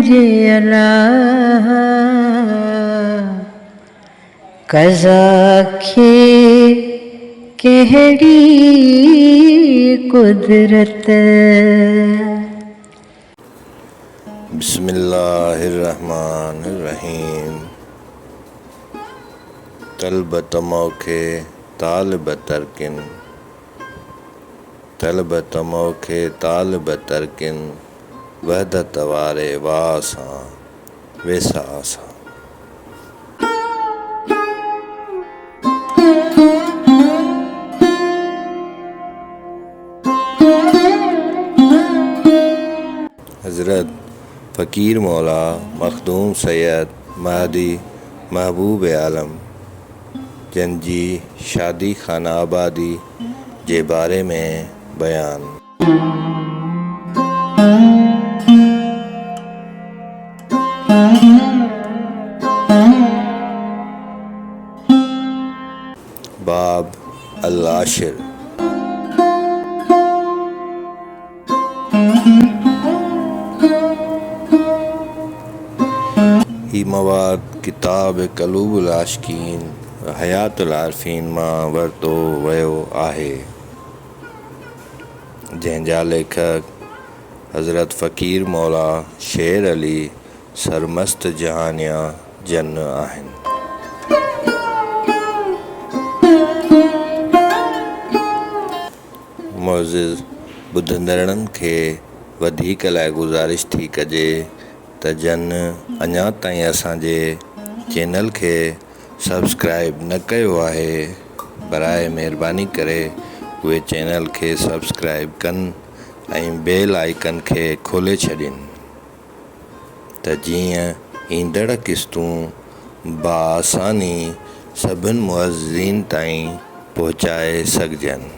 जे अलाह कज़ा खे कहिड़ी कुदरत। बिस्मिल्लाहिर्रहमानिर्रहीम। तलबत मौखे तालिब तरकिन, तलबत मौखे तालिब तरकिन, वहदत वारे वासां वेसा आसां। हज़रत फ़कीर मौला मखदूम सैयद महदी महबूब आलम जन जी शादी खाना आबादी जे बारे में बयान। बाब अल-आशिर। ही मवाद किताब क़ुलूबुल आशिकीन हयातुल आरिफ़ीन मां वरितो वियो आहे, जंहिंजा लेखक हज़रत फ़कीर मौला शेर अली सरमस्त जहानिया जन आहिनि। मुअज़्ज़िज़ ॿुधंदड़नि खे वधीक लाइ गुज़ारिश थी कजे त जन अञा ताईं असांजे चैनल खे सब्सक्राइब न कयो आहे, बराए महिरबानी करे उहे चैनल खे सब्सक्राइब कनि ऐं बेल आइकन खे खोले छॾनि त जीअं ईंदड़ क़िस्तूं बाआसानी सभिनि मुअज़्ज़िज़ीन ताईं पहुचाए सघजनि।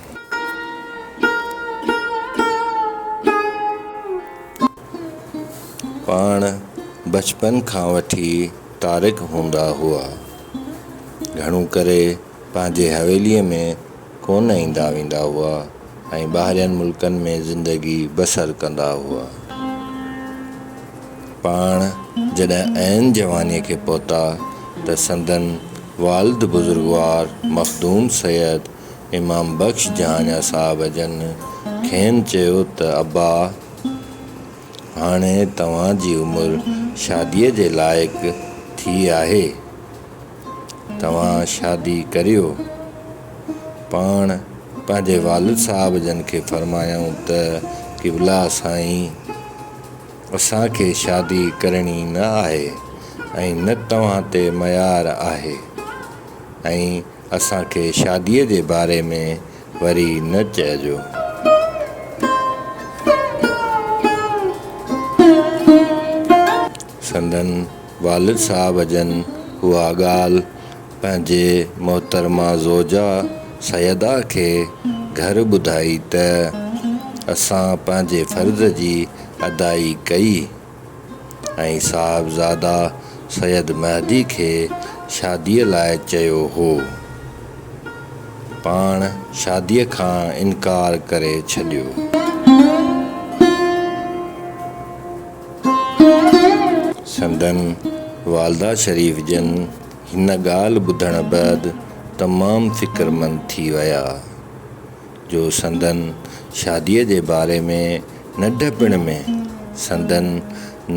पाण बचपन खां वठी तारिक हूंदा हुआ, घणो करे पंहिंजे हवेलीअ में कोन ईंदा वेंदा हुआ ऐं ॿाहिरियनि मुल्कनि में ज़िंदगी बसर कंदा हुआ। पाण जॾहिं ऐन जवानीअ खे पहुता त संदन वालिद बुज़ुर्गवार मखदूम सैयद इमाम बख्श जहानिया साहब जन खेनि चयो त अब्बा, हाणे तव्हांजी उमिरि शादीअ जे लाइक़ु थी आहे, तव्हां शादी करियो। पाण पंहिंजे वालिद साहब जन खे फरमायूं त क़िबला साईं, असांखे शादी करणी न आहे ऐं न तव्हां ते मयार आहे ऐं असांखे शादीअ जे बारे में वरी न चइजो। संदन वालिद साहब जन उहा ॻाल्हि पंहिंजे मोहतरमा ज़ोजा सैयदा खे घर ॿुधाई त असां पंहिंजे फ़र्ज़ जी अदाई कई ऐं साहिबज़ादा सैयद महदी खे शादीअ लाइ चयो हो। पाण शादीअ खां इनकार करे छॾियो। संदन वालदा शरीफ जन हिन ॻाल्हि ॿुधण बैदि तमामु फ़िक्रमंद थी विया जो संदन शादीअ जे बारे में नंढपिण में संदन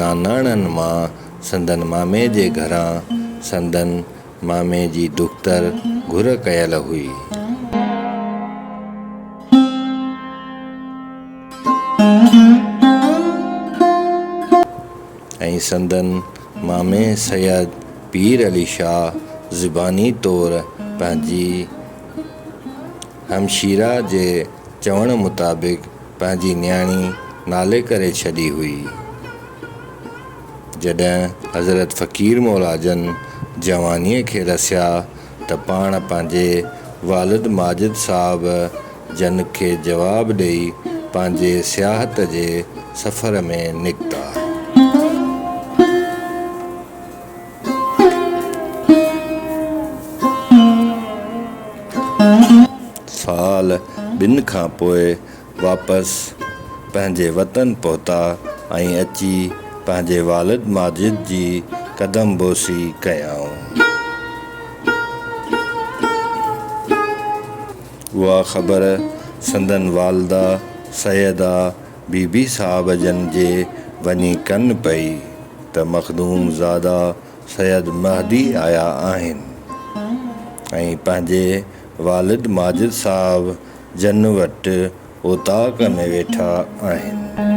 नानाणनि मां संदन मामे जे घरां संदन मामे जी दुख्तर घुर कयल हुई ऐं संदन मामे सैयद पीर अली शाह ज़ुबानी तौरु पंहिंजी हमशीरा जे चवण मुताबिक़ पंहिंजी न्याणी नाले करे छॾी हुई। जॾहिं हज़रत फ़कीर मौला जन जवानीअ खे रसिया त पाण पंहिंजे वालिद माजिद साहब जन खे जवाबु ॾेई पंहिंजे सियाहत जे सफ़र में निकिता। साल ॿिनि खां पोइ वापसि पंहिंजे वतन पहुता ऐं अची पंहिंजे वालिद माजिद जी कदम बोसी कयाऊं। उहा ख़बर संदन वालदा सैयदा बीबी साहब जन जे वञी कन पई त मखदूम ज़ादा सैयद महदी आया आहिनि ऐं पंहिंजे वालिद माजिद साहब जन वटि ओताक में वेठा आहिनि।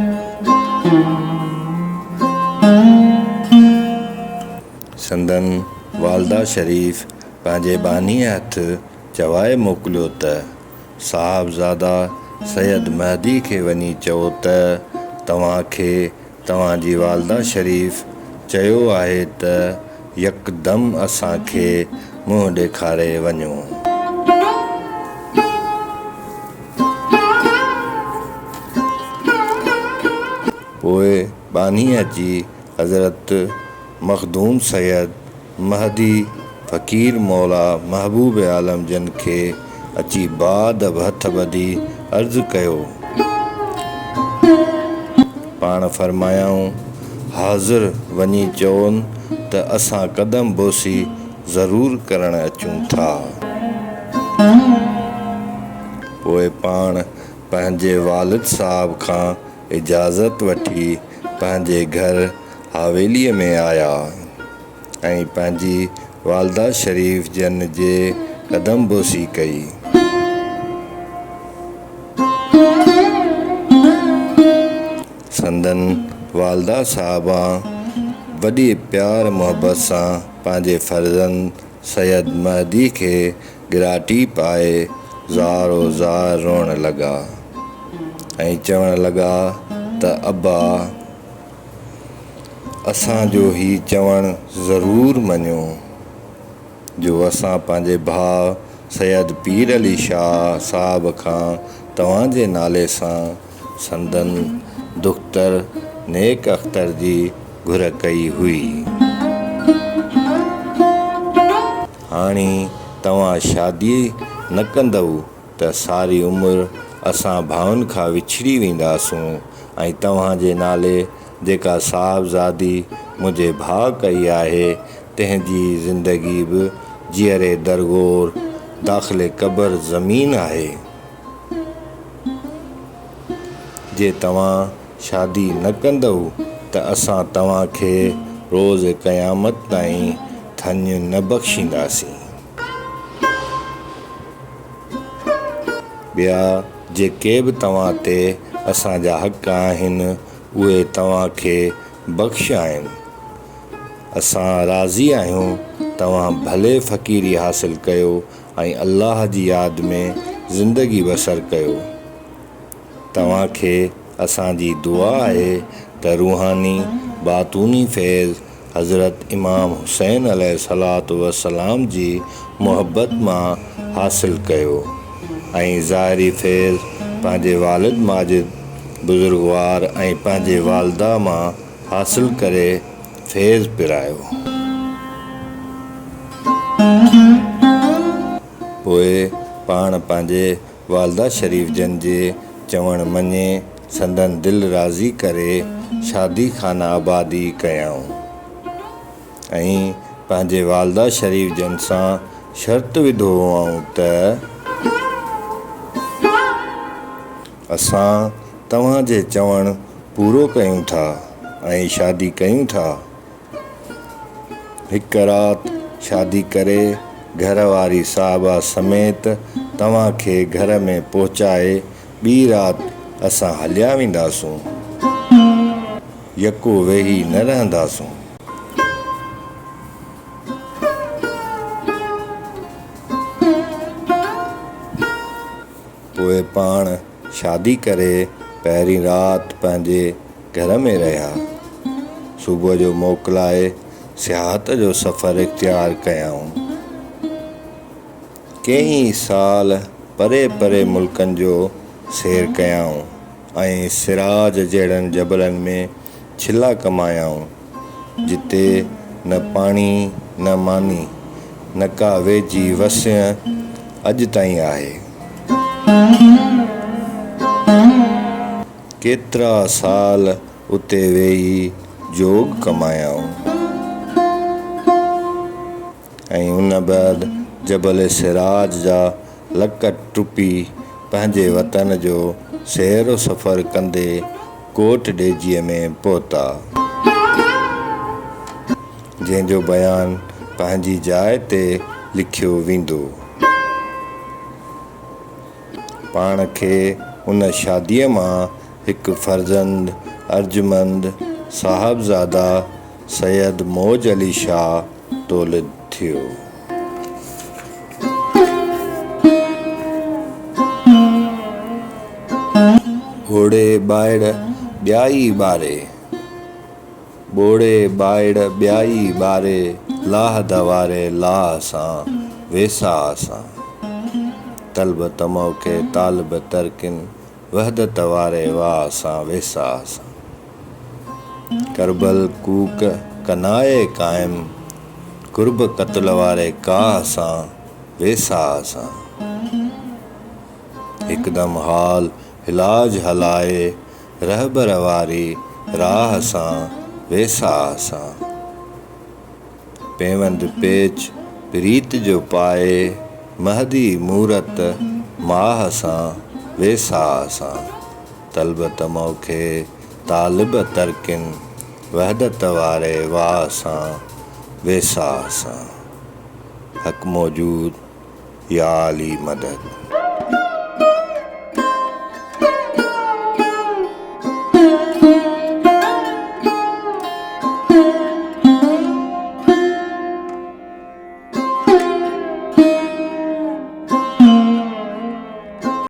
संदन वालदा शरीफ़ पंहिंजे बानी हथ चवाए मोकिलियो त साहिबज़ादा सैयद महदी खे वञी चओ त तव्हांखे तव्हांजी वालदा शरीफ़ चयो आहे त यकदमि असांखे मुंहुं ॾेखारे वञो। पोइ बानी अची हज़रत मखदूम सैयद महदी फ़कीर मौला महबूब आलम जन खे अची बादब हथ ॿधी अर्ज़ु कयो। पाण फ़रमायाऊं हाज़िर वञी चवनि त असां कदम बोसी ज़रूरु करणु अचूं था। पोइ पाण पंहिंजे वालिद साहब खां इजाज़त वठी पंहिंजे घर हवेलीअ में आया ऐं पंहिंजी वालदा शरीफ़ जन जे कदम बोसी कई। संदन वालदा साहबा वॾी प्यार मुहबत सां पंहिंजे फ़र्ज़ंद सैयद महदी खे गिराटी पाए ज़ारो ज़ार रोअण लॻा ऐं चवण लॻा त अब्बा असांजो ही चवणु ज़रूरु मञो जो असां पंहिंजे भाउ सैयद पीर अली शाह साहब खां तव्हांजे नाले सां संदन दुख्तर नेक अख्तर जी घुर कई हुई। हाणे तव्हां शादी न कंदव त सारी उमिरि असां भाउनि खां विछड़ी वेंदासूं ऐं तव्हांजे नाले जेका साहिबज़ादी मुंहिंजे भाउ कई आहे तंहिंजी ज़िंदगी बि जीअरे दरगोर दाख़िले क़बर ज़मीन आहे। जे तव्हां शादी न कंदव त असां तव्हांखे रोज़ क़यामत ताईं थञ न बख़्शींदासीं। ॿिया जेके बि तव्हां ते असांजा हक़ आहिनि उहे तव्हांखे बख़्श आहिनि। असां राज़ी आहियूं तव्हां भले फ़क़ीरी हासिलु कयो ऐं अल्लाह जी यादि में ज़िंदगी बसर कयो। तव्हांखे असांजी दुआ आहे त रूहानी बातूनी फैज़ हज़रत इमाम हुसैन अलैहिस्सलातु वस्सलाम जी मुहबत मां हासिलु कयो ऐं ज़ाहिरी फैज़ पंहिंजे वालिद माजिद बुज़ुर्गवार ऐं पंहिंजे वालदा मां हासिलु करे फैज़ पिरायो। पोइ पाण पंहिंजे वालदा शरीफ़ जन जे चवण मञे संदन दिलि राज़ी करे शादी खाना आबादी कयाऊं ऐं पंहिंजे वालदा शरीफ़ जन सां शर्त विधो हुआऊं त असां तव्हांजे चवणु पूरो कयूं था ऐं शादी कयूं था। हिकु राति शादी करे घर वारी साहिबा समेत तव्हांखे घर में पहुचाए ॿी राति असां हलिया वेंदासूं, यको वेही न रहंदासूं। पोइ पाण शादी करे पहिरीं राति पंहिंजे घर में रहिया। सुबुह जो मोकिलाए सियाहत जो सफ़रु इख़्तियार कयाऊं। कई साल परे परे मुल्कनि जो सैर कयाऊं ऐं सिराज जहिड़नि जबलनि में छिला कमायाऊं जिते न पाणी न मानी न का वेझी वसिय अॼु ताईं आहे। केतिरा साल उते वेही जोग कमायाऊं। ऐं उन बैदि जबल सिराज जा लक टुपी पंहिंजे वतन जो सैरो सफ़र कंदे कोट ॾेजीअ में पहुता, जंहिंजो बयानु पंहिंजी जाइ ते लिखियो वेंदो। पाण खे उन शादीअ मां हिकु फर्ज़ंद अर्जुमंद साहिबज़ादा सैयद मौज अली शाह तौलिद थियो। ॿोड़े ॿाहिर ॿियाई ॿारे, ॿोड़े ॿाहिर ॿियाई ॿारे, लाह दवारे लाह सां वेसा सां, तलब तमो खे तालिब तरकिन वहदत वारे वाह सां वेसा सां, करबल कूक कनाए क़ाइम कुर्ब क़त्ल वारे काह सां वेसा सां, हिकदम हाल इलाज हलाए रहबर वारी राह सां वेसा सां, पेवंद पेच प्रीत जो पाए महदी मूरत माह सां वेसा सां, तलब तमो खे तालिब तरकिन वहदत वारे वाह सां वेसा सां, हक़ मौजूद या अली मदद।